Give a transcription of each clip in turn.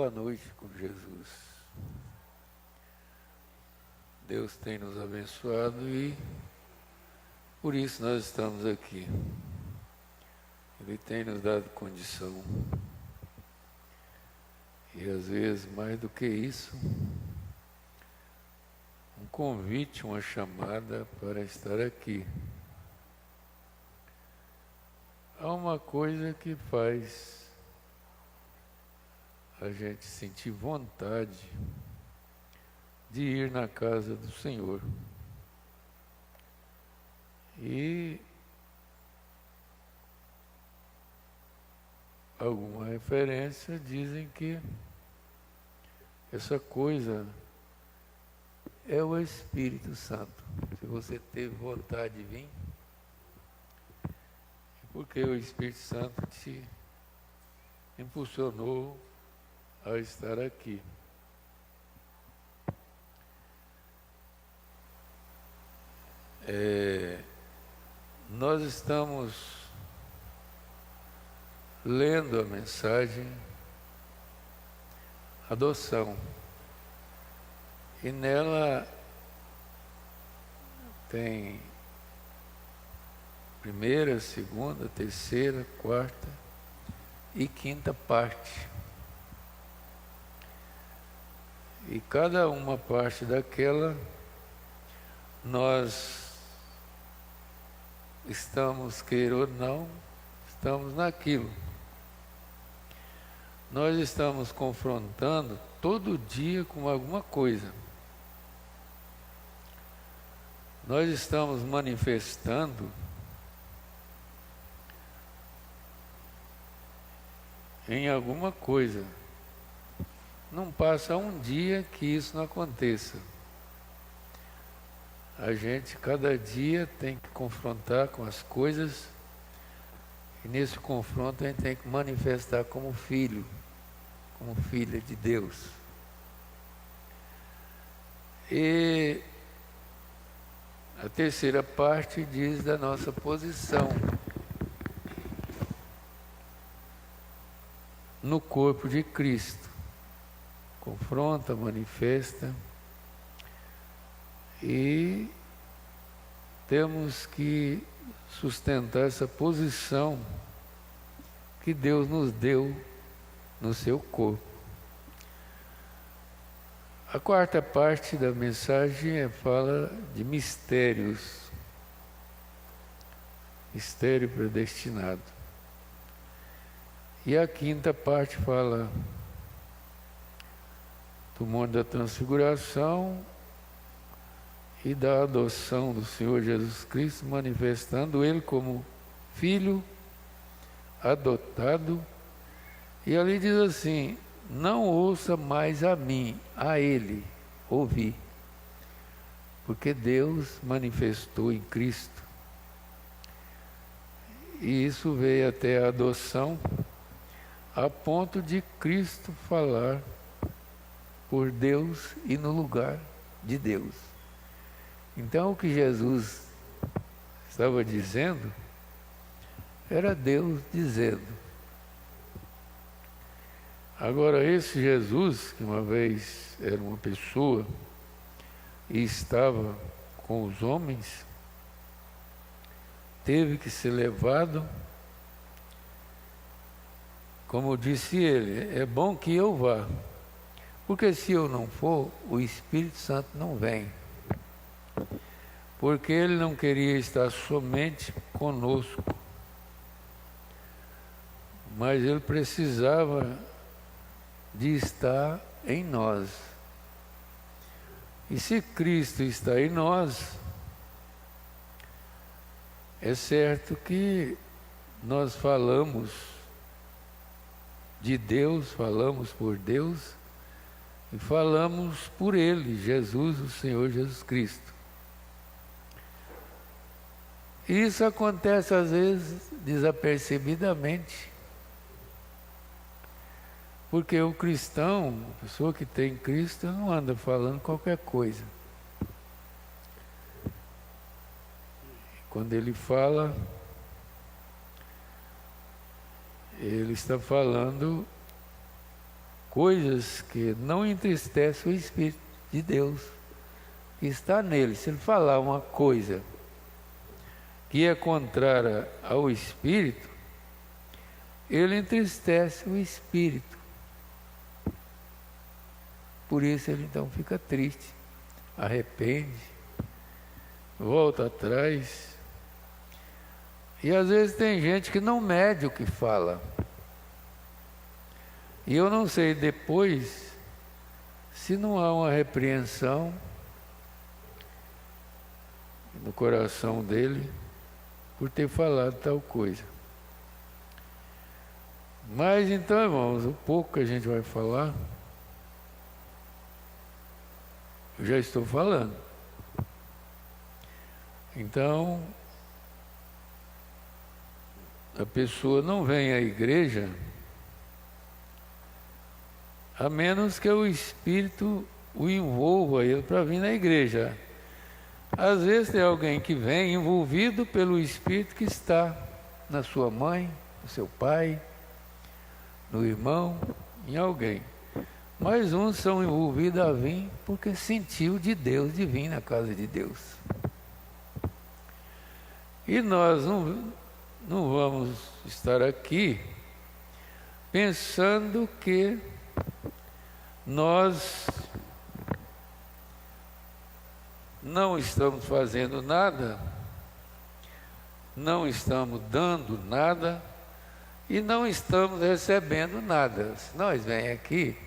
boa noite com Jesus. Deus tem nos abençoado e por isso nós estamos aqui. Ele tem nos dado condição. E às vezes, mais do que isso, um convite, uma chamada para estar aqui. Há uma coisa que faz a gente sentir vontade de ir na casa do Senhor. E alguma referência dizem que essa coisa é o Espírito Santo. Se você teve vontade de vir, é porque o Espírito Santo te impulsionou a estar aqui. Nós estamos lendo a mensagem Adoção. E nela tem primeira, segunda, terceira, quarta e quinta parte. E cada uma parte daquela nós estamos, queira ou não, estamos naquilo. Nós estamos confrontando todo dia com alguma coisa. Nós estamos manifestando em alguma coisa. Não passa um dia que isso não aconteça. A gente, cada dia, tem que confrontar com as coisas, e nesse confronto a gente tem que manifestar como filho, como filha de Deus. E a terceira parte diz da nossa posição no corpo de Cristo. Confronta, manifesta, e temos que sustentar essa posição que Deus nos deu no seu corpo. A quarta parte da mensagem fala de mistérios, mistério predestinado. E a quinta parte fala do monte da transfiguração e da adoção do Senhor Jesus Cristo, manifestando Ele como filho adotado. E ali diz assim: não ouça mais a mim, a Ele ouvi, porque Deus manifestou em Cristo. E isso veio até a adoção, a ponto de Cristo falar por Deus e no lugar de Deus. Então o que Jesus estava dizendo era Deus dizendo. Agora, esse Jesus, que uma vez era uma pessoa e estava com os homens, teve que ser levado, como disse ele: é bom que eu vá, porque se eu não for, o Espírito Santo não vem. Porque ele não queria estar somente conosco, mas ele precisava de estar em nós. E se Cristo está em nós, é certo que nós falamos de Deus, falamos por Deus e falamos por Ele, Jesus, o Senhor Jesus Cristo. Isso acontece às vezes desapercebidamente, porque o cristão, a pessoa que tem Cristo, não anda falando qualquer coisa. Quando ele fala, ele está falando coisas que não entristecem o Espírito de Deus que está nele. Se ele falar uma coisa que é contrária ao Espírito, ele entristece o Espírito. Por isso ele então fica triste, arrepende, volta atrás. E às vezes tem gente que não mede o que fala. E eu não sei depois se não há uma repreensão no coração dele por ter falado tal coisa. Mas então, irmãos, o pouco que a gente vai falar, eu já estou falando. Então, a pessoa não vem à igreja a menos que o Espírito o envolva ele para vir na igreja. Às vezes tem alguém que vem envolvido pelo Espírito que está na sua mãe, no seu pai, no irmão, em alguém. Mas uns são envolvidos a vir porque sentiu de Deus de vir na casa de Deus. E nós não vamos estar aqui pensando que nós não estamos fazendo nada, não estamos dando nada e não estamos recebendo nada. Se nós vem aqui,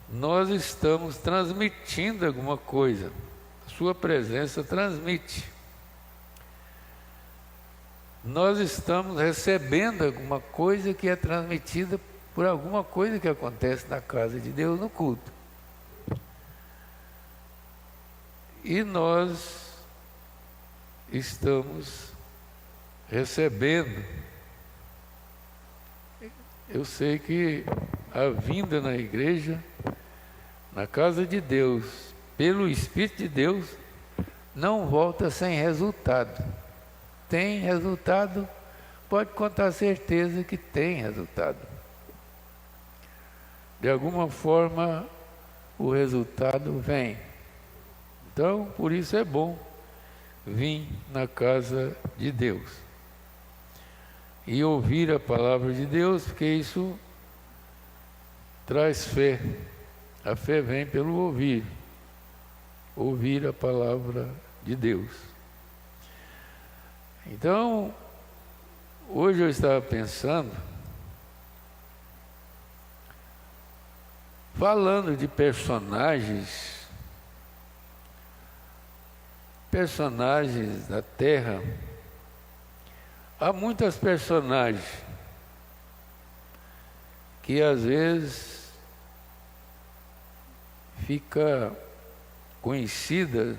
nós estamos transmitindo alguma coisa. A sua presença transmite. Nós estamos recebendo alguma coisa que é transmitida por alguma coisa que acontece na casa de Deus no culto. E nós estamos recebendo. Eu sei que a vinda na igreja, na casa de Deus, pelo Espírito de Deus, não volta sem resultado. Tem resultado, pode contar certeza que tem resultado. De alguma forma, o resultado vem. Então, por isso é bom vir na casa de Deus e ouvir a palavra de Deus, porque isso traz fé. A fé vem pelo ouvir a palavra de Deus. Então, hoje eu estava pensando, falando de personagens da Terra. Há muitas personagens que às vezes fica conhecida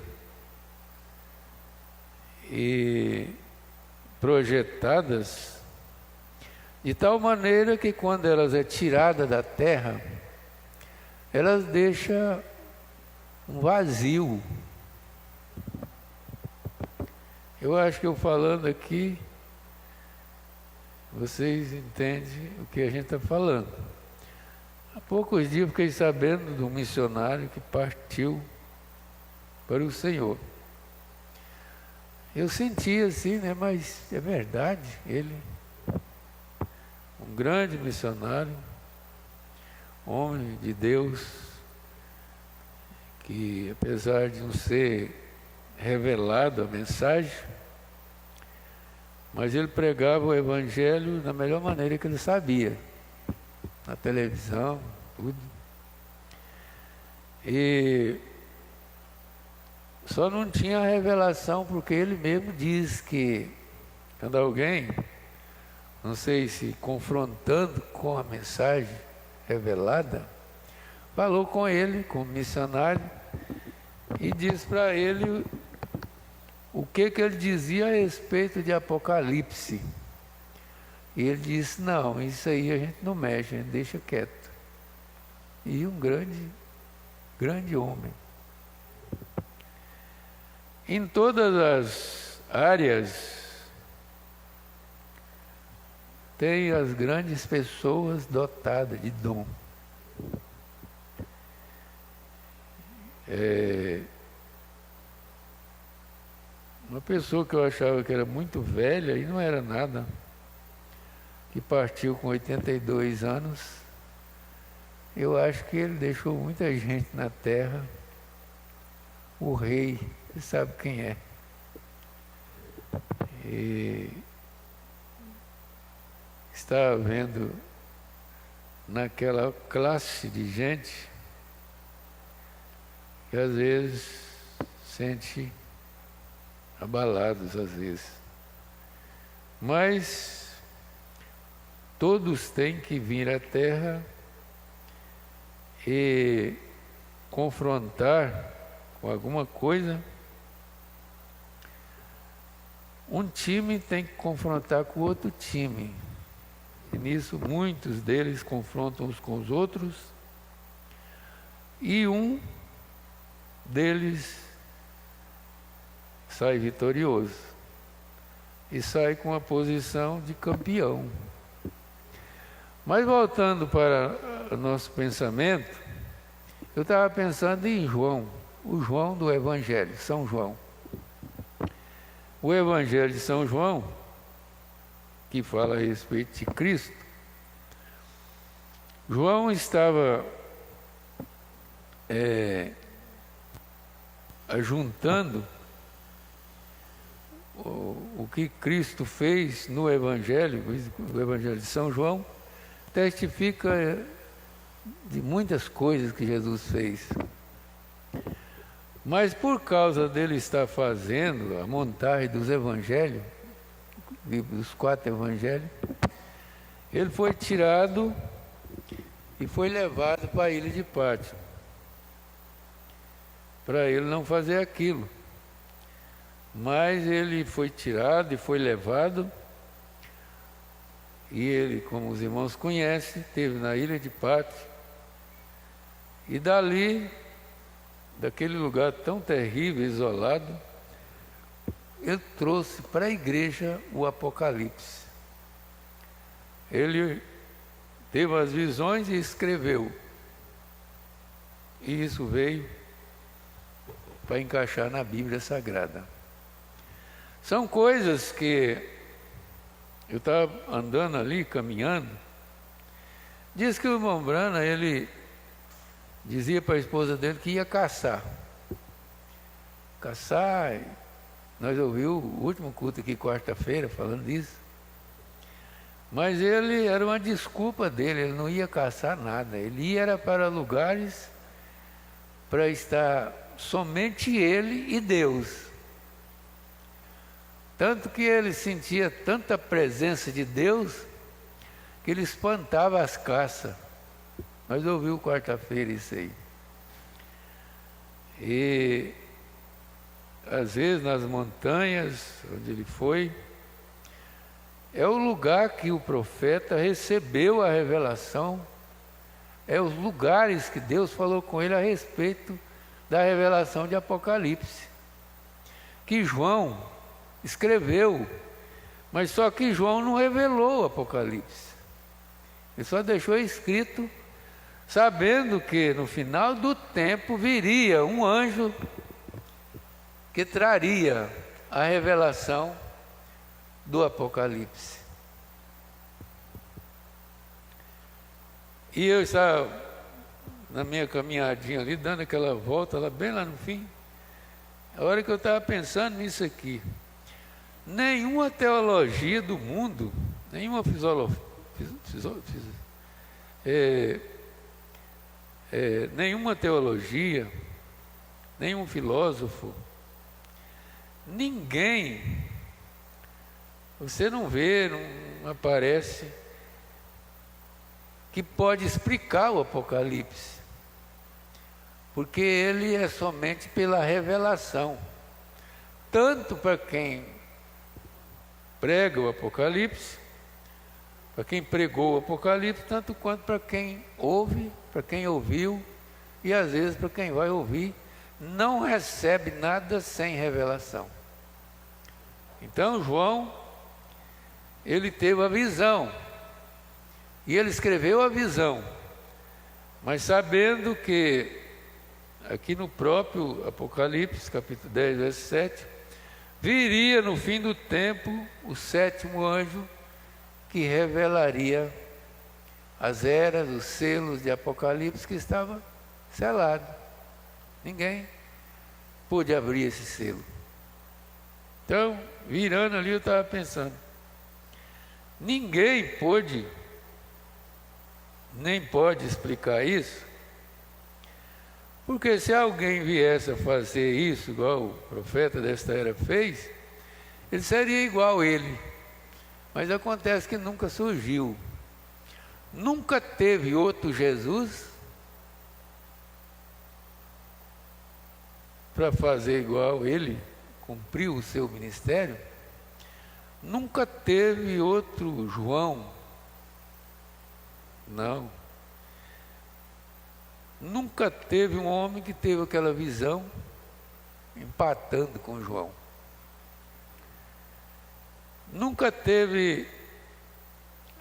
e projetadas de tal maneira que quando elas é tirada da terra, elas deixam um vazio. Eu acho que eu falando aqui, vocês entendem o que a gente está falando. Há poucos dias fiquei sabendo de um missionário que partiu para o Senhor. Eu senti assim, né? Mas é verdade, ele, um grande missionário, homem de Deus, que apesar de não ser revelado a mensagem, mas ele pregava o Evangelho da melhor maneira que ele sabia, na televisão, tudo. E só não tinha revelação, porque ele mesmo diz que quando alguém, não sei se confrontando com a mensagem revelada, falou com ele, como missionário, e disse para ele o que ele dizia a respeito de Apocalipse. E ele disse: não, isso aí a gente não mexe, a gente deixa quieto. E um grande homem. Em todas as áreas tem as grandes pessoas dotadas de dom. Uma pessoa que eu achava que era muito velha, e não era nada, que partiu com 82 anos, eu acho que ele deixou muita gente na terra. O rei, você sabe quem é. E está havendo naquela classe de gente que às vezes sente abalados às vezes. Mas todos têm que vir à terra e confrontar com alguma coisa. Um time tem que confrontar com outro time. E nisso muitos deles confrontam uns com os outros. E um deles sai vitorioso. E sai com a posição de campeão. Mas voltando para o nosso pensamento, eu estava pensando em João, o João do Evangelho, São João. O Evangelho de São João, que fala a respeito de Cristo, João estava ajuntando o que Cristo fez no Evangelho, o Evangelho de São João, testifica de muitas coisas que Jesus fez. Mas por causa dele estar fazendo a montagem dos evangelhos, dos 4 evangelhos, ele foi tirado e foi levado para a ilha de Pátmos, para ele não fazer aquilo. Mas ele foi tirado e foi levado, e ele, como os irmãos conhecem, esteve na ilha de Pátmos, e dali, daquele lugar tão terrível, isolado, ele trouxe para a igreja o Apocalipse. Ele teve as visões e escreveu. E isso veio para encaixar na Bíblia Sagrada. São coisas que eu estava andando ali, caminhando, diz que o irmão Brana, ele dizia para a esposa dele que ia caçar. Caçar, nós ouvimos o último culto aqui, quarta-feira, falando disso. Mas ele, era uma desculpa dele, ele não ia caçar nada. Ele ia era para lugares para estar somente ele e Deus. Tanto que ele sentia tanta presença de Deus que ele espantava as caças. Nós ouvimos quarta-feira isso aí. E às vezes nas montanhas onde ele foi, é o lugar que o profeta recebeu a revelação, é os lugares que Deus falou com ele a respeito da revelação de Apocalipse, que João escreveu, mas só que João não revelou o Apocalipse. Ele só deixou escrito, sabendo que no final do tempo viria um anjo que traria a revelação do Apocalipse. E eu estava na minha caminhadinha ali, dando aquela volta lá, bem lá no fim, a hora que eu estava pensando nisso aqui, nenhuma teologia do mundo, nenhuma nenhuma teologia, nenhum filósofo, ninguém, você não vê, não aparece, que pode explicar o Apocalipse, porque ele é somente pela revelação, tanto para quem prega o Apocalipse, para quem pregou o Apocalipse, tanto quanto para quem ouve, para quem ouviu, e às vezes para quem vai ouvir, não recebe nada sem revelação. Então João, ele teve a visão, e ele escreveu a visão, mas sabendo que aqui no próprio Apocalipse, capítulo 10, verso 7, viria no fim do tempo o sétimo anjo que revelaria as eras, os selos de Apocalipse que estava selado. Ninguém pôde abrir esse selo. Então, virando ali, eu estava pensando, ninguém pôde, nem pode explicar isso, porque se alguém viesse a fazer isso, igual o profeta desta era fez, ele seria igual a ele. Mas acontece que nunca surgiu. Nunca teve outro Jesus para fazer igual ele, cumpriu o seu ministério. Nunca teve outro João. Não. Nunca teve um homem que teve aquela visão empatando com João. Nunca teve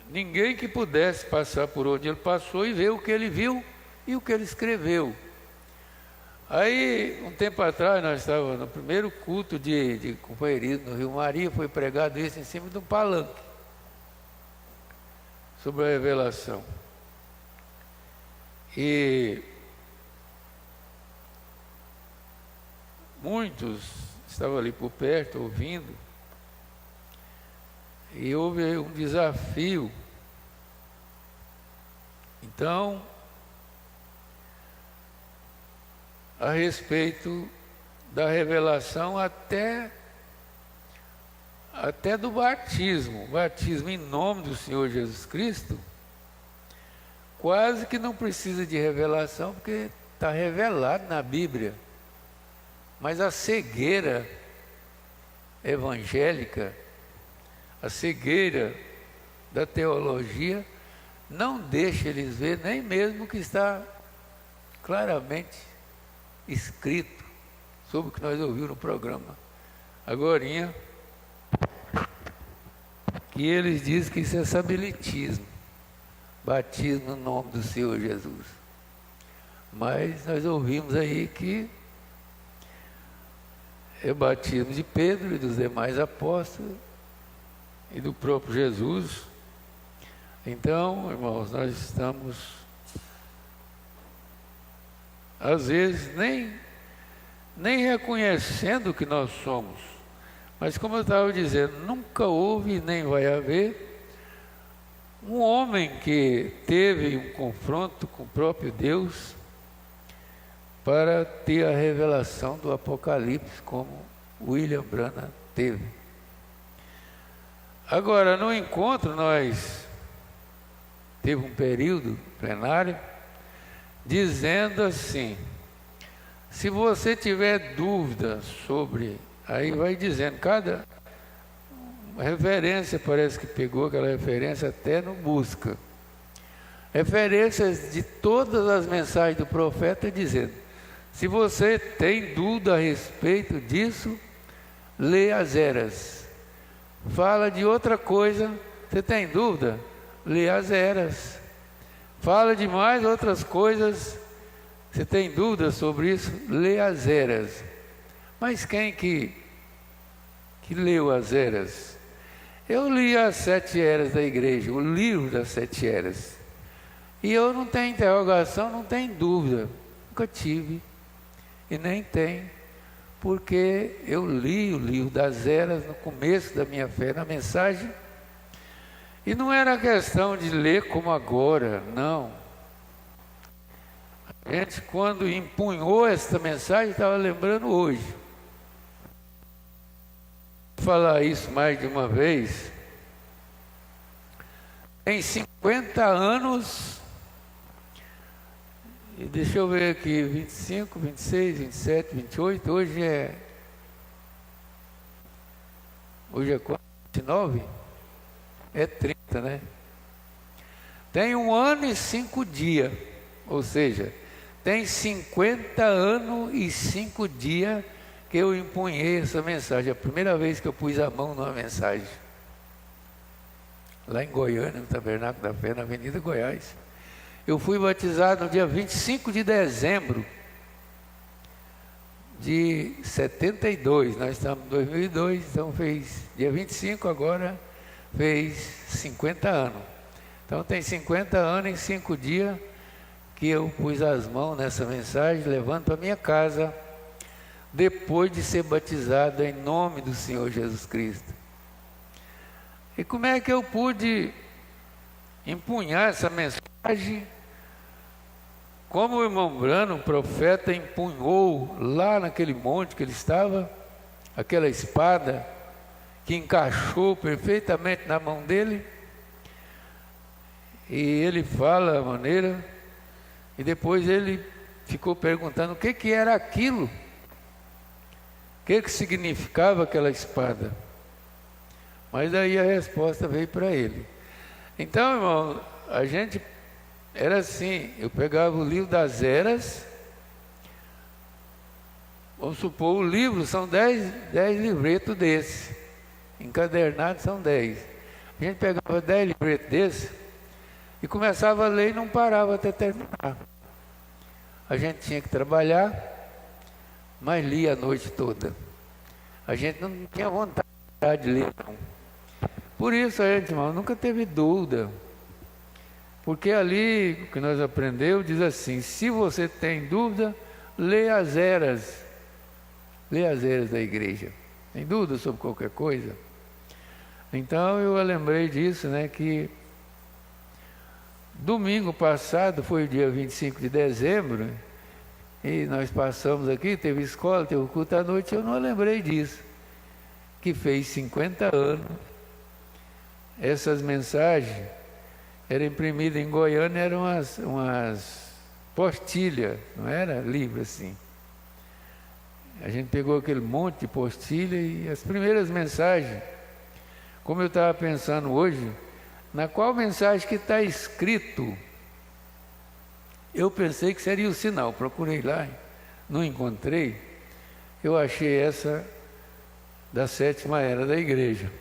ninguém que pudesse passar por onde ele passou e ver o que ele viu e o que ele escreveu. Aí, um tempo atrás, nós estávamos no primeiro culto de companheirismo no Rio Maria, foi pregado isso em cima de um palanque, sobre a revelação. E muitos estavam ali por perto, ouvindo, e houve um desafio. Então, a respeito da revelação até do batismo. O batismo em nome do Senhor Jesus Cristo, quase que não precisa de revelação, porque está revelado na Bíblia. Mas a cegueira evangélica, a cegueira da teologia, não deixa eles ver nem mesmo o que está claramente escrito sobre o que nós ouvimos no programa agorinha, que eles dizem que isso é sabelitismo, batismo no nome do Senhor Jesus. Mas nós ouvimos aí que é batismo de Pedro e dos demais apóstolos e do próprio Jesus. Então, irmãos, nós estamos, às vezes, nem reconhecendo o que nós somos. Mas, como eu estava dizendo, nunca houve e nem vai haver um homem que teve um confronto com o próprio Deus para ter a revelação do Apocalipse, como William Branham teve. Agora, no encontro, nós teve um período plenário dizendo assim: se você tiver dúvida sobre, aí vai dizendo, cada referência, parece que pegou aquela referência até no Busca, referências de todas as mensagens do profeta, dizendo: se você tem dúvida a respeito disso, lê as eras. Fala de outra coisa, você tem dúvida? Lê as eras. Fala de mais outras coisas, você tem dúvida sobre isso? Lê as eras. Mas quem que leu as eras? Eu li as 7 eras da igreja, o livro das 7 eras. E eu não tenho interrogação, não tenho dúvida. Nunca tive. E nem tem, porque eu li o livro das eras no começo da minha fé, na mensagem, e não era questão de ler como agora, não. A gente, quando empunhou esta mensagem, estava lembrando hoje. Vou falar isso mais de uma vez. Em 50 anos... E deixa eu ver aqui, 25, 26, 27, 28, hoje é quanto? 29? É 30, né? Tem 1 ano e 5 dias, ou seja, tem 50 anos e 5 dias que eu empunhei essa mensagem, a primeira vez que eu pus a mão numa mensagem, lá em Goiânia, no Tabernáculo da Fé, na Avenida Goiás. Eu fui batizado no dia 25 de dezembro de 72. Nós estamos em 2002, então fez dia 25 agora, fez 50 anos. Então tem 50 anos em 5 dias que eu pus as mãos nessa mensagem, levando para minha casa, depois de ser batizado em nome do Senhor Jesus Cristo. E como é que eu pude empunhar essa mensagem? Como o irmão Brano, o profeta, empunhou lá naquele monte que ele estava, aquela espada que encaixou perfeitamente na mão dele, e ele fala a maneira, e depois ele ficou perguntando o que era aquilo, o que significava aquela espada. Mas daí a resposta veio para ele. Então, irmão, a gente era assim, eu pegava o livro das eras, vamos supor, o livro são 10 livretos desses, encadernados são 10. A gente pegava 10 livretos desses e começava a ler e não parava até terminar. A gente tinha que trabalhar, mas lia a noite toda. A gente não tinha vontade de ler, não. Por isso a gente, irmão, nunca teve dúvida. Porque ali, o que nós aprendemos, diz assim, se você tem dúvida, lê as eras. Lê as eras da igreja. Tem dúvida sobre qualquer coisa? Então eu lembrei disso, né, que domingo passado, foi o dia 25 de dezembro, e nós passamos aqui, teve escola, teve culto à noite, eu não lembrei disso, que fez 50 anos. Essas mensagens eram imprimidas em Goiânia, eram umas postilhas, não era livro assim. A gente pegou aquele monte de postilha e as primeiras mensagens, como eu estava pensando hoje, na qual mensagem que está escrito, eu pensei que seria o sinal, procurei lá, não encontrei, eu achei essa da 7ª era da igreja.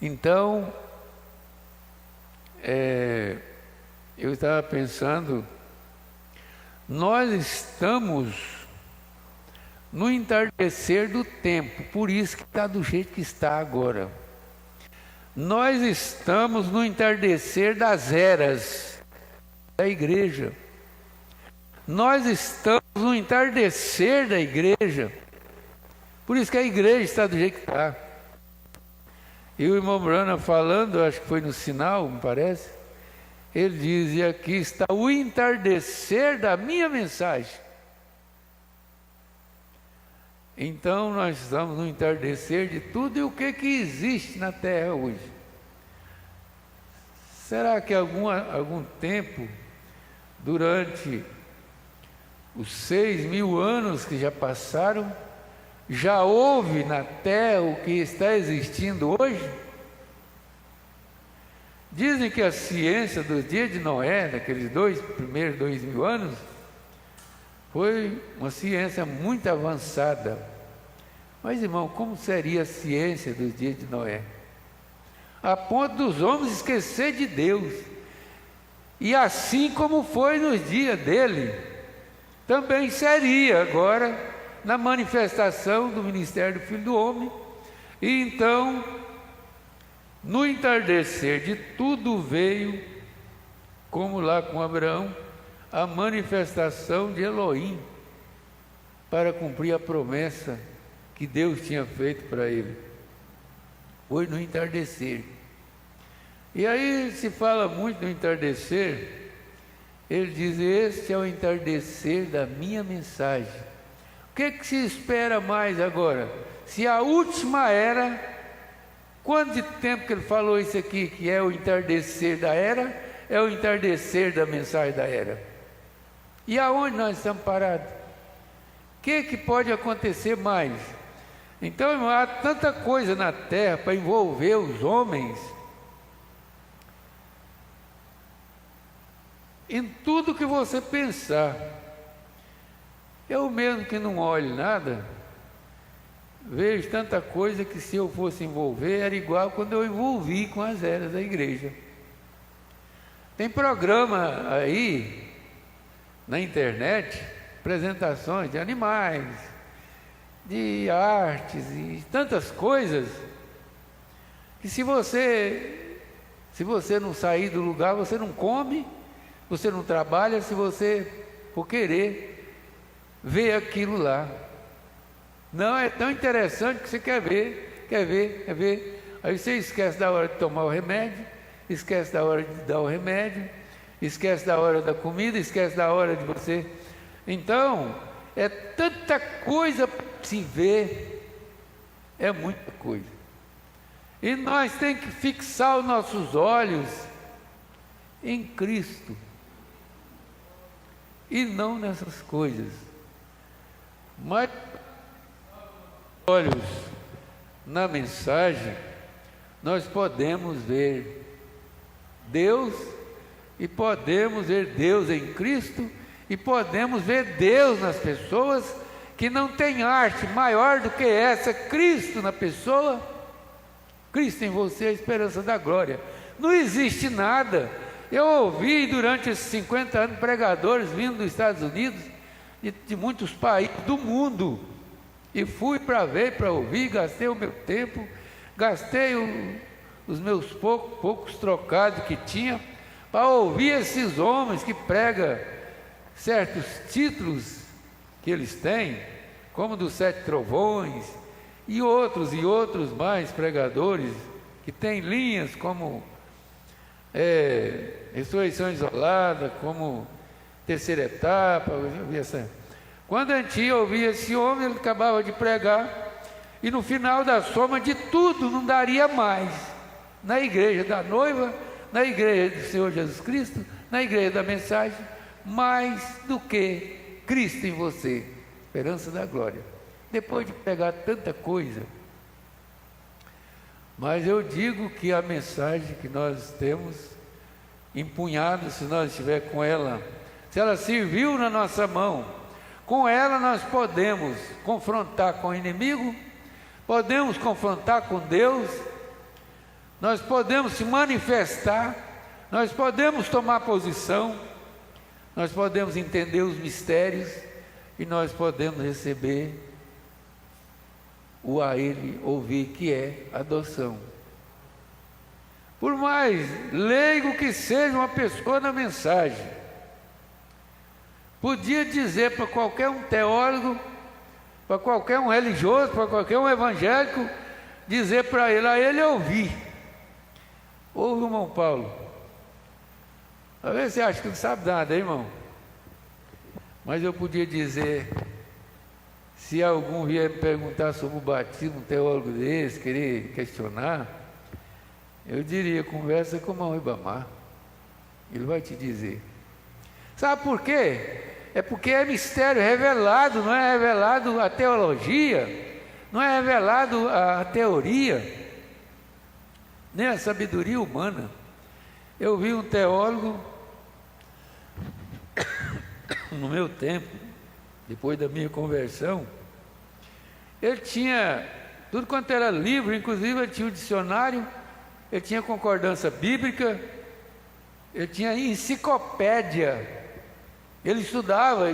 Então, eu estava pensando, nós estamos no entardecer do tempo, por isso que está do jeito que está agora. Nós estamos no entardecer das eras da igreja. Nós estamos no entardecer da igreja. Por isso que a igreja está do jeito que está. E o irmão Brana falando, acho que foi no sinal, me parece, ele diz, e aqui está o entardecer da minha mensagem. Então nós estamos no entardecer de tudo e o que existe na terra hoje. Será que algum tempo, durante os 6.000 anos que já passaram, já houve na terra o que está existindo hoje? Dizem que a ciência dos dias de Noé, daqueles primeiros 2.000 anos, foi uma ciência muito avançada. Mas, irmão, como seria a ciência dos dias de Noé? A ponto dos homens esquecer de Deus. E assim como foi nos dias dele, também seria agora na manifestação do ministério do Filho do Homem. E então, no entardecer de tudo veio, como lá com Abraão, a manifestação de Elohim, para cumprir a promessa que Deus tinha feito para ele. Foi no entardecer. E aí se fala muito no entardecer, ele diz, este é o entardecer da minha mensagem. O que se espera mais agora? Se a última era, quanto de tempo que ele falou isso aqui, que é o entardecer da era, é o entardecer da mensagem da era. E aonde nós estamos parados? O que pode acontecer mais? Então, irmão, há tanta coisa na terra para envolver os homens em tudo que você pensar. Eu mesmo que não olho nada, vejo tanta coisa que se eu fosse envolver, era igual quando eu envolvi com as eras da igreja. Tem programa aí, na internet, apresentações de animais, de artes e tantas coisas, que se você não sair do lugar, você não come, você não trabalha, se você for querer ver aquilo lá. Não, é tão interessante que você quer ver. Aí você esquece da hora de tomar o remédio, esquece da hora de dar o remédio, esquece da hora da comida, esquece da hora de você. Então, é tanta coisa para se ver, é muita coisa. E nós temos que fixar os nossos olhos em Cristo e não nessas coisas. Mas olhos na mensagem, nós podemos ver Deus, e podemos ver Deus em Cristo, e podemos ver Deus nas pessoas, que não tem arte maior do que essa, Cristo na pessoa, Cristo em você, a esperança da glória. Não existe nada. Eu ouvi durante esses 50 anos pregadores vindo dos Estados Unidos, de muitos países do mundo, e fui para ver, para ouvir, gastei o meu tempo, gastei os meus poucos trocados que tinha, para ouvir esses homens que pregam certos títulos que eles têm, como dos 7 trovões, e outros mais pregadores, que têm linhas como ressurreição isolada, como terceira etapa. Quando a gente ouvia esse homem, ele acabava de pregar, e no final da soma de tudo não daria mais, na igreja da noiva, na igreja do Senhor Jesus Cristo, na igreja da mensagem, mais do que Cristo em você, esperança da glória. Depois de pregar tanta coisa, mas eu digo que a mensagem que nós temos empunhada, se nós estiver com ela, se ela serviu na nossa mão, com ela nós podemos confrontar com o inimigo, podemos confrontar com Deus, nós podemos se manifestar, nós podemos tomar posição, nós podemos entender os mistérios, e nós podemos receber o a Ele ouvir, que é adoção. Por mais leigo que seja uma pessoa na mensagem, podia dizer para qualquer um teólogo, para qualquer um religioso, para qualquer um evangélico, dizer para ele, a ele ouvir. Ouve o irmão Paulo. Às vezes você acha que não sabe nada, hein, irmão? Mas eu podia dizer, se algum vier me perguntar sobre o batismo, um teólogo desse, querer questionar, eu diria, conversa com o irmão Ribamar, ele vai te dizer. Sabe por quê? É porque é mistério revelado, não é revelado a teologia, não é revelado a teoria, nem a sabedoria humana. Eu vi um teólogo, no meu tempo, depois da minha conversão, ele tinha tudo quanto era livro, inclusive ele tinha o dicionário, ele tinha concordância bíblica, ele tinha enciclopédia, ele estudava,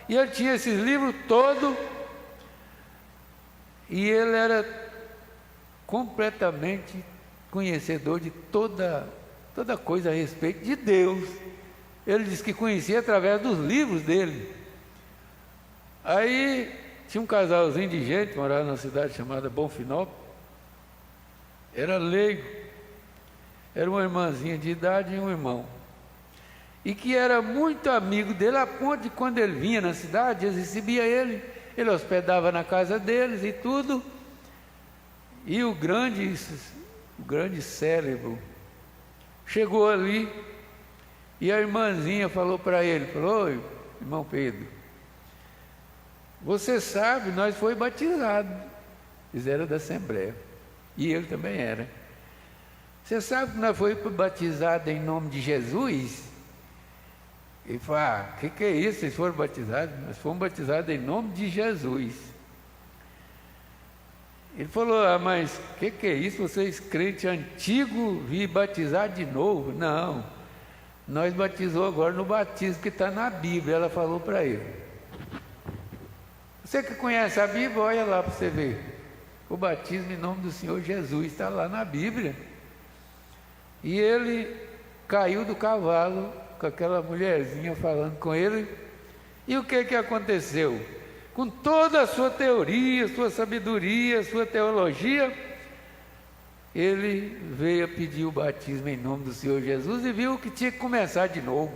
e ele tinha esses livros todos, e ele era completamente conhecedor de toda coisa a respeito de Deus. Ele disse que conhecia através dos livros dele. Aí tinha um casalzinho de gente, morava numa cidade chamada Bonfinópolis, era leigo, era uma irmãzinha de idade e um irmão, e que era muito amigo dele, a ponto de quando ele vinha na cidade, eles recebiam ele hospedava na casa deles e tudo, e o grande cérebro chegou ali, e a irmãzinha falou para ele, falou, oi, irmão Pedro, você sabe, nós foi batizados, eles eram da Assembleia, e ele também era. Você sabe que nós foi batizados em nome de Jesus? Ele falou, que é isso? Vocês foram batizados? Nós fomos batizados em nome de Jesus. Ele falou, mas que é isso? Vocês crentes antigos vir batizar de novo? Não, nós batizou agora no batismo que está na Bíblia. Ela falou para ele. Você que conhece a Bíblia, olha lá para você ver. O batismo em nome do Senhor Jesus está lá na Bíblia. E ele caiu do cavalo com aquela mulherzinha falando com ele. E o que aconteceu? Com toda a sua teoria, sua sabedoria, sua teologia, ele veio a pedir o batismo em nome do Senhor Jesus e viu que tinha que começar de novo.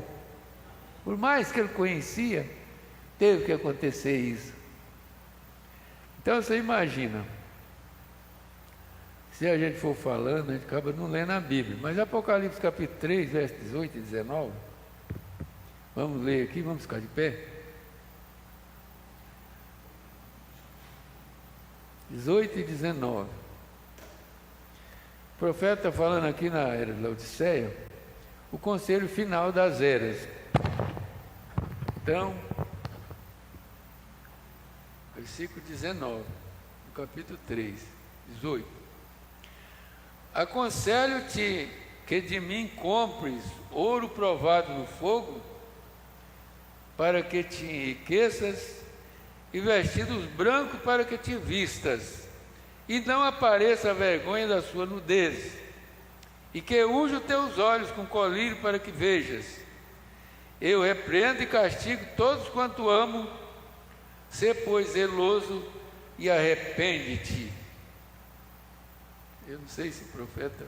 Por mais que ele conhecia, teve que acontecer isso. Então você imagina, se a gente for falando, a gente acaba não lendo a Bíblia, mas Apocalipse capítulo 3, versos 18 e 19, vamos ler aqui, vamos ficar de pé. 18 e 19. O profeta está falando aqui na era de Laodiceia, o conselho final das eras. Então, versículo 19, do capítulo 3, 18. Aconselho-te que de mim compres ouro provado no fogo, para que te enriqueças, e vestidos brancos para que te vistas, e não apareça a vergonha da sua nudez, e que unja os teus olhos com colírio para que vejas. Eu repreendo e castigo todos quanto amo, sê pois zeloso e arrepende-te. Eu não sei se o profeta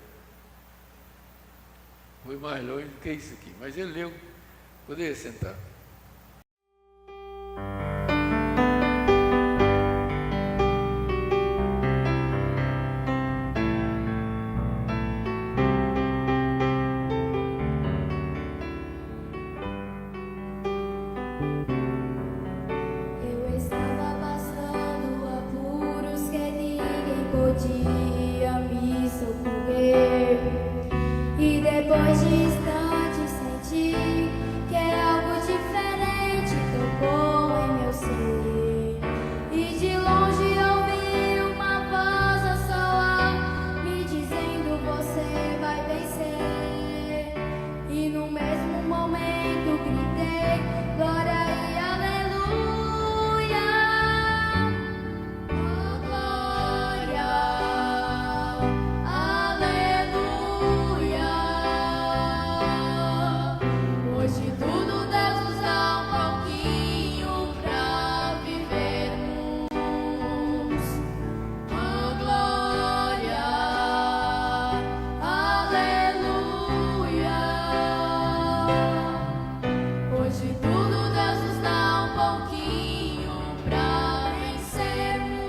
foi mais longe do que isso aqui, mas ele leu. Poderia sentar. Depois de instantes senti que algo diferente tocou em meu ser, e de longe ouvi uma voz a soar, me dizendo: você vai vencer. E no mesmo momento gritei: glória e aleluia, oh, glória, aleluia. Hoje tudo Deus nos dá um pouquinho pra vivermos. Oh, glória, aleluia. Hoje tudo Deus nos dá um pouquinho pra vencermos.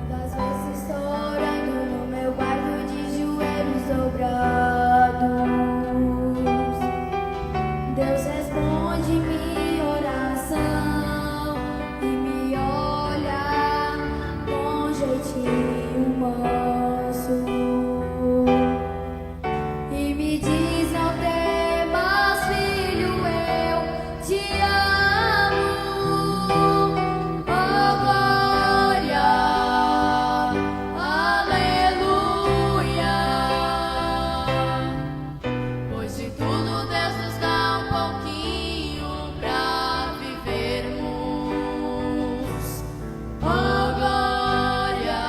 Quantas vezes estou orando no meu quarto de joelhos dobrados, Deus responde minha oração e me olha com jeitinho manso e me diz: não temas, filho, eu te amo. Oh, glória, aleluia. Hoje tudo Deus nos dá um pouquinho pra vivermos. Oh, glória,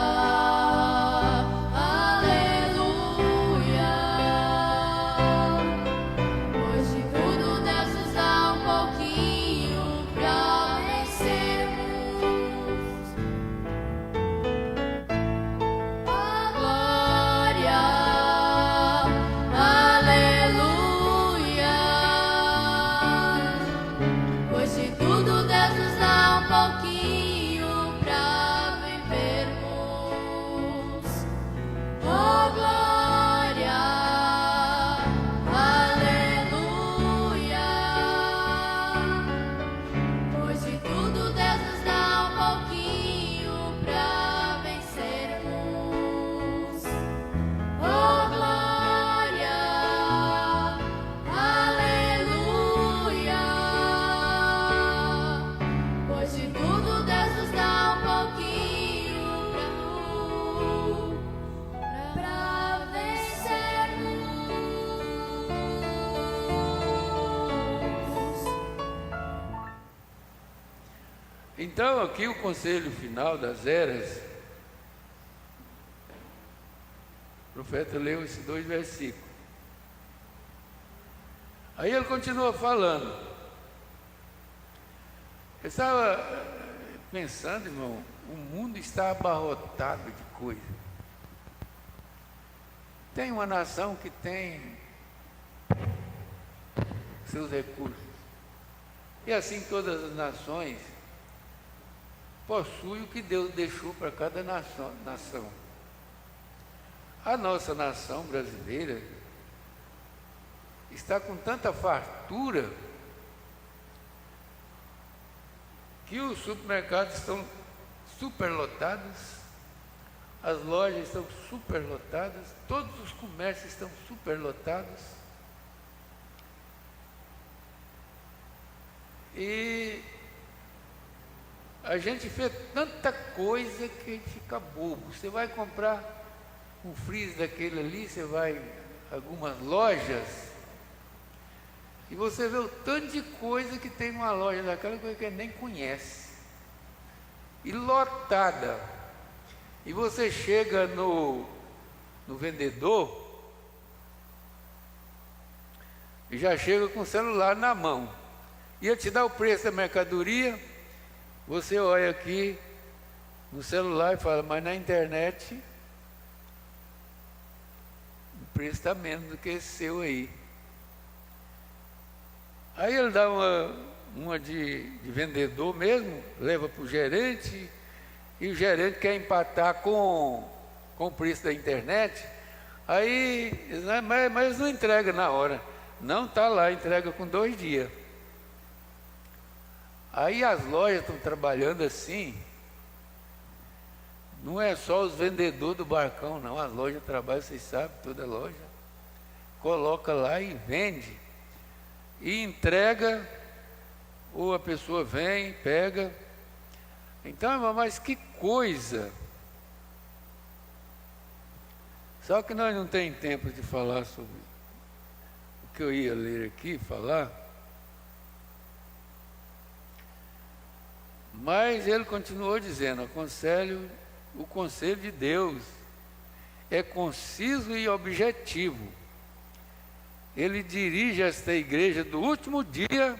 Então, aqui o conselho final das eras, o profeta leu esses 2 versículos. Aí ele continua falando. Eu estava pensando, irmão, o mundo está abarrotado de coisa. Tem uma nação que tem seus recursos. E assim todas as nações possuem o que Deus deixou para cada nação. A nossa nação brasileira está com tanta fartura que os supermercados estão superlotados, as lojas estão superlotadas, todos os comércios estão superlotados. E a gente vê tanta coisa que a gente fica bobo. Você vai comprar um freezer daquele ali, você vai em algumas lojas e você vê o tanto de coisa que tem uma loja daquela que você nem conhece. E lotada. E você chega no vendedor e já chega com o celular na mão. E ele te dá o preço da mercadoria, você olha aqui no celular e fala, mas na internet o preço está menos do que esse seu aí. Aí ele dá uma de vendedor mesmo, leva para o gerente, e o gerente quer empatar com o preço da internet, aí, mas não entrega na hora. Não está lá, entrega com 2 dias. Aí as lojas estão trabalhando assim, não é só os vendedores do barcão, não. As lojas trabalham, vocês sabem, toda loja. Coloca lá e vende. E entrega, ou a pessoa vem, pega. Então, mas que coisa! Só que nós não temos tempo de falar sobre o que eu ia ler aqui, falar. Mas ele continuou dizendo, o conselho de Deus é conciso e objetivo. Ele dirige esta igreja do último dia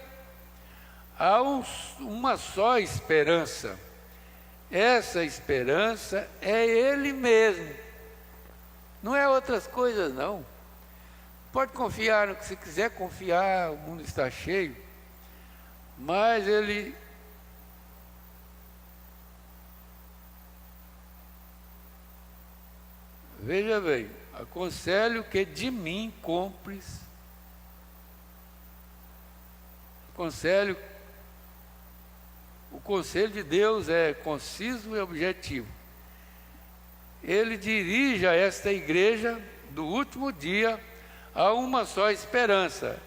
a uma só esperança. Essa esperança é Ele mesmo. Não é outras coisas, não. Pode confiar no que você quiser confiar, o mundo está cheio. Mas Ele... Veja bem, aconselho que de mim compres. O conselho de Deus é conciso e objetivo. Ele dirige a esta igreja do último dia a uma só esperança.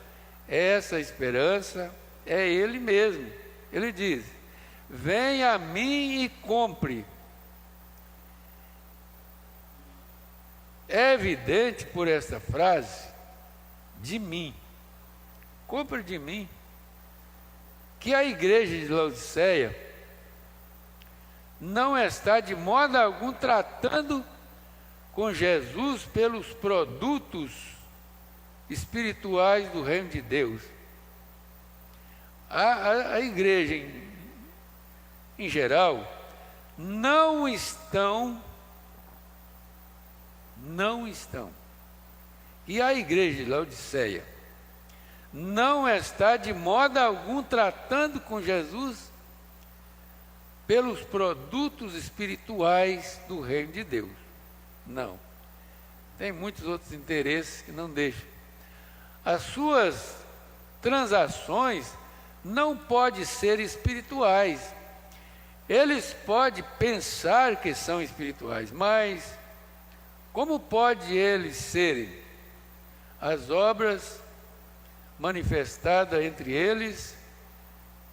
Essa esperança é Ele mesmo. Ele diz, venha a mim e compre. É evidente por esta frase, de mim, compre de mim, que a igreja de Laodiceia não está de modo algum tratando com Jesus pelos produtos espirituais do reino de Deus. A igreja em geral não estão. E a igreja de Laodiceia não está de modo algum tratando com Jesus pelos produtos espirituais do reino de Deus. Não. Tem muitos outros interesses que não deixam. As suas transações não podem ser espirituais. Eles podem pensar que são espirituais, mas como pode eles serem? As obras manifestadas entre eles,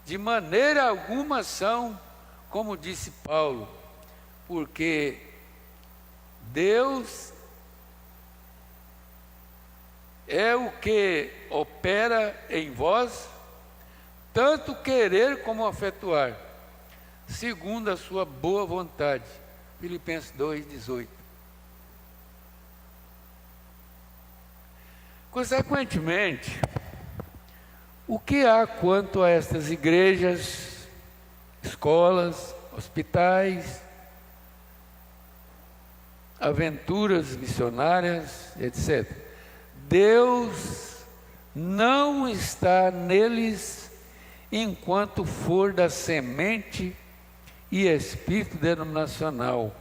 de maneira alguma são, como disse Paulo, porque Deus é o que opera em vós, tanto querer como efetuar, segundo a sua boa vontade. Filipenses 2:18. Consequentemente, o que há quanto a estas igrejas, escolas, hospitais, aventuras missionárias, etc. Deus não está neles enquanto for da semente e espírito denominacional,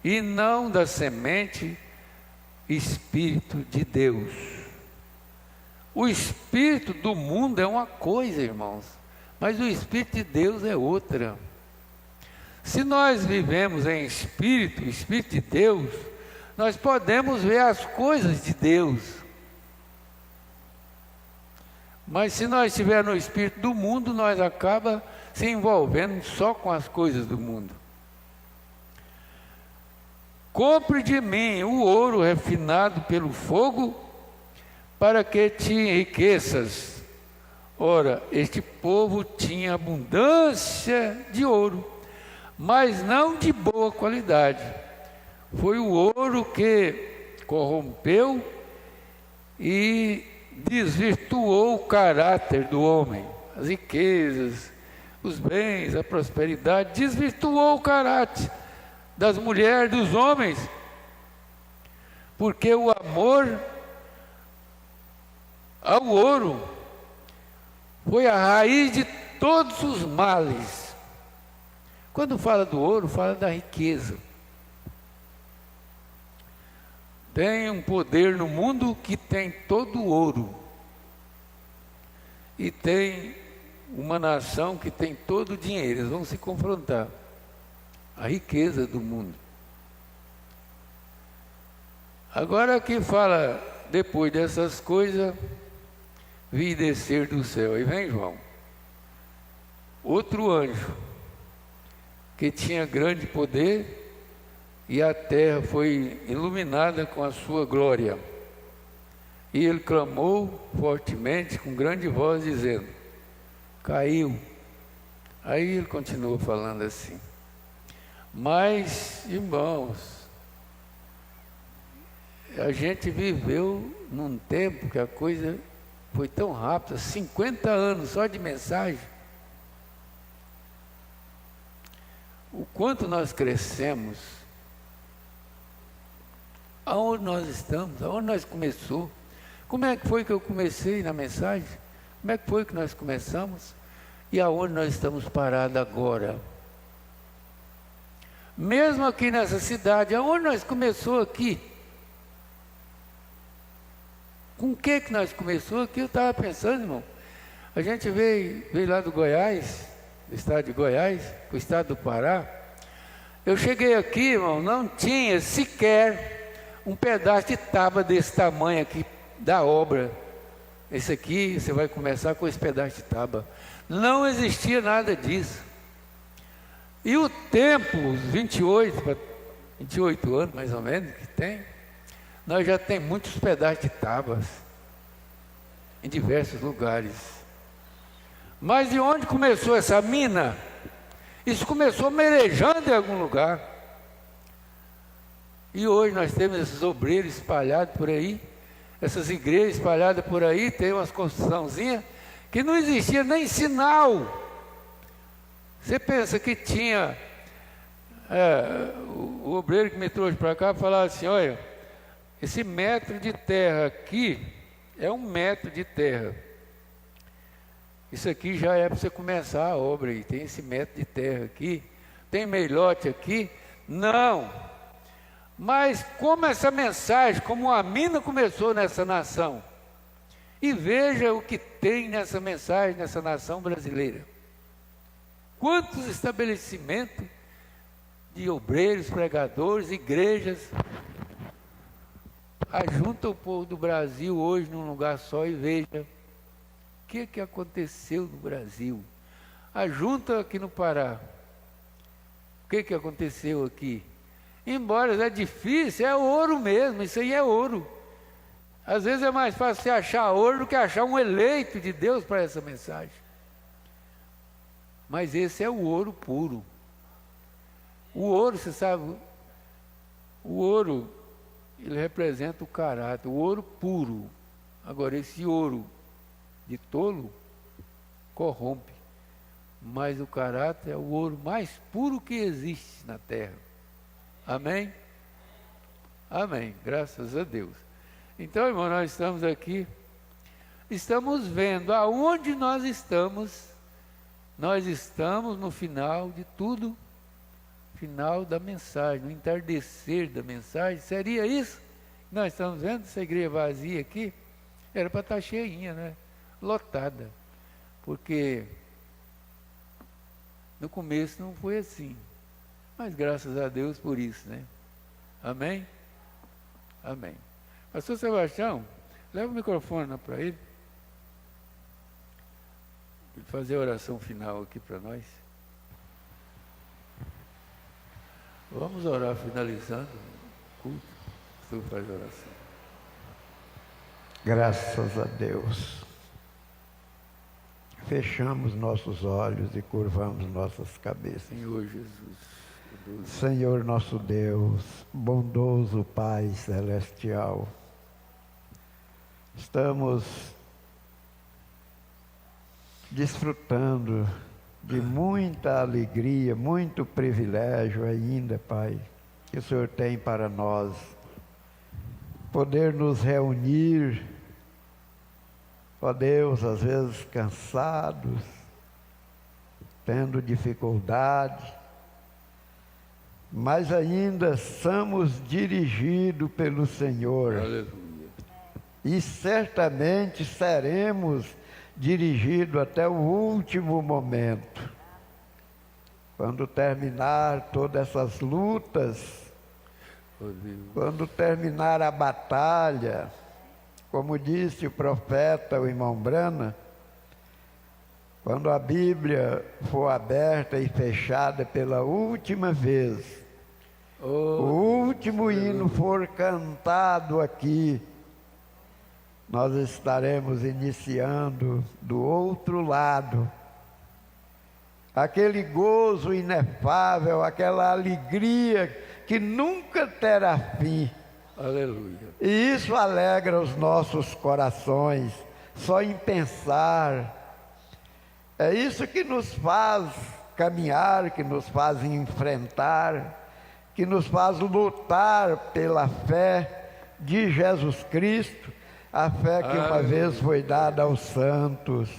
e não da semente Espírito de Deus. O espírito do mundo é uma coisa, irmãos, mas o Espírito de Deus é outra. Se nós vivemos em espírito, Espírito de Deus, nós podemos ver as coisas de Deus. Mas se nós estivermos no espírito do mundo, nós acaba se envolvendo só com as coisas do mundo. Compre de mim o ouro refinado pelo fogo, para que te enriqueças. Ora, este povo tinha abundância de ouro, mas não de boa qualidade. Foi o ouro que corrompeu e desvirtuou o caráter do homem. As riquezas, os bens, a prosperidade, desvirtuou o caráter das mulheres, dos homens, porque o amor ao ouro foi a raiz de todos os males. Quando fala do ouro, fala da riqueza. Tem um poder no mundo que tem todo o ouro, e tem uma nação que tem todo o dinheiro. Eles vão se confrontar. A riqueza do mundo. Agora aqui fala, depois dessas coisas, vi descer do céu. E vem João, outro anjo, que tinha grande poder, e a terra foi iluminada com a sua glória. E ele clamou fortemente, com grande voz, dizendo: caiu. Aí ele continuou falando assim. Mas, irmãos, a gente viveu num tempo que a coisa foi tão rápida, 50 anos só de mensagem. O quanto nós crescemos, aonde nós estamos, aonde nós começou. Como é que foi que eu comecei na mensagem? Como é que foi que nós começamos? E aonde nós estamos parados agora? Mesmo aqui nessa cidade, aonde nós começou aqui? Com o que nós começou aqui? Eu estava pensando, irmão. A gente veio lá do Goiás, do estado de Goiás, para o estado do Pará. Eu cheguei aqui, irmão, não tinha sequer um pedaço de tábua desse tamanho aqui, da obra. Esse aqui, você vai começar com esse pedaço de tábua. Não existia nada disso. E o tempo, os 28 anos mais ou menos que tem, nós já temos muitos pedaços de tábuas em diversos lugares. Mas de onde começou essa mina? Isso começou merejando em algum lugar. E hoje nós temos esses obreiros espalhados por aí, essas igrejas espalhadas por aí, tem umas construçãozinhas que não existia nem sinal. Você pensa que tinha, o obreiro que me trouxe para cá falava assim: olha, esse metro de terra aqui é 1 metro de terra. Isso aqui já é para você começar a obra aí. Tem esse metro de terra aqui, tem meio lote aqui. Não. Mas como essa mensagem, como a mina começou nessa nação, e veja o que tem nessa mensagem, nessa nação brasileira. Quantos estabelecimentos de obreiros, pregadores, igrejas, ajunta o povo do Brasil hoje num lugar só e veja o que aconteceu no Brasil. Ajunta aqui no Pará. O que aconteceu aqui? Embora é difícil, é ouro mesmo, isso aí é ouro. Às vezes é mais fácil você achar ouro do que achar um eleito de Deus para essa mensagem. Mas esse é o ouro puro. O ouro, você sabe, o ouro, ele representa o caráter, o ouro puro. Agora, esse ouro de tolo corrompe. Mas o caráter é o ouro mais puro que existe na terra. Amém? Amém. Graças a Deus. Então, irmão, nós estamos aqui, estamos vendo aonde nós estamos. Nós estamos no final de tudo, final da mensagem, no entardecer da mensagem. Seria isso? Nós estamos vendo essa igreja vazia aqui? Era para estar cheinha, né? Lotada. Porque no começo não foi assim. Mas graças a Deus por isso, né? Amém? Amém. Pastor Sebastião, leva o microfone para ele. Ele fazer a oração final aqui para nós. Vamos orar finalizando o culto. O senhor faz a oração. Graças a Deus. Fechamos nossos olhos e curvamos nossas cabeças. Senhor Jesus. Senhor nosso Deus, bondoso Pai Celestial, estamos desfrutando de muita alegria, muito privilégio ainda, Pai, que o Senhor tem para nós, poder nos reunir, ó Deus, às vezes cansados, tendo dificuldade, mas ainda somos dirigidos pelo Senhor. Aleluia. E certamente seremos dirigidos até o último momento. Quando terminar todas essas lutas, quando terminar a batalha, como disse o profeta, o irmão Brana, quando a Bíblia for aberta e fechada pela última vez, o último hino for cantado aqui, nós estaremos iniciando do outro lado, aquele gozo inefável, aquela alegria que nunca terá fim. Aleluia. E isso alegra os nossos corações, só em pensar. É isso que nos faz caminhar, que nos faz enfrentar, que nos faz lutar pela fé de Jesus Cristo, a fé que uma vez foi dada aos santos.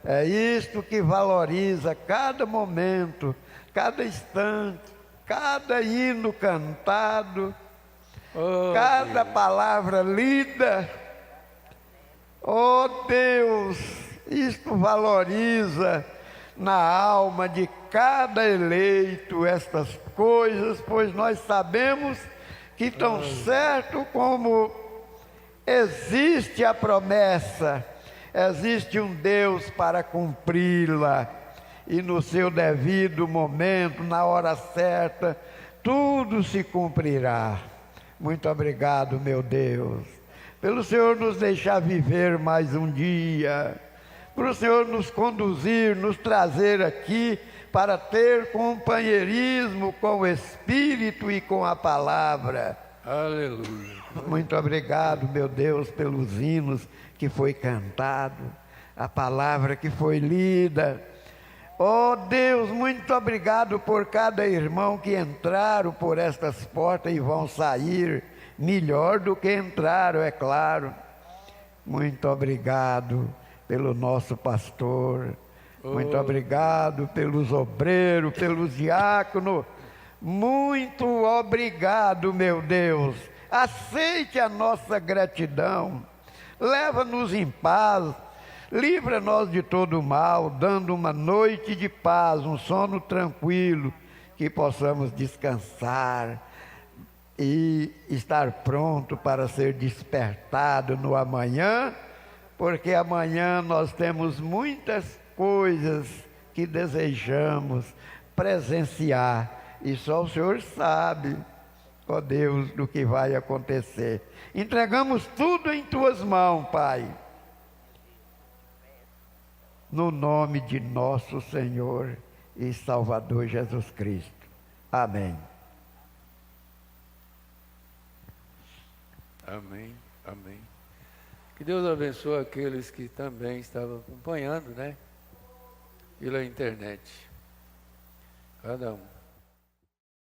É isto que valoriza cada momento, cada instante, cada hino cantado, cada palavra lida. Oh Deus, isto valoriza na alma de cada eleito estas coisas, pois nós sabemos que tão certo como existe a promessa, existe um Deus para cumpri-la, e no seu devido momento, na hora certa, tudo se cumprirá. Muito obrigado, meu Deus, pelo Senhor nos deixar viver mais um dia, para o Senhor nos conduzir, nos trazer aqui para ter companheirismo com o Espírito e com a palavra. Aleluia. Muito obrigado, meu Deus, pelos hinos que foi cantado, a palavra que foi lida. Oh Deus, muito obrigado por cada irmão que entraram por estas portas e vão sair melhor do que entraram, é claro. Muito obrigado pelo nosso pastor, muito obrigado pelos obreiros, pelos diáconos. Muito obrigado, meu Deus. Aceite a nossa gratidão. Leva-nos em paz. Livra-nos de todo mal, dando uma noite de paz, um sono tranquilo, que possamos descansar e estar pronto para ser despertado no amanhã, porque amanhã nós temos muitas coisas que desejamos presenciar, e só o Senhor sabe, ó Deus, do que vai acontecer. Entregamos tudo em Tuas mãos, Pai. no nome de nosso Senhor e Salvador Jesus Cristo. Amém. Amém, amém. Que Deus abençoe aqueles que também estavam acompanhando, né? Pela internet. Cada um.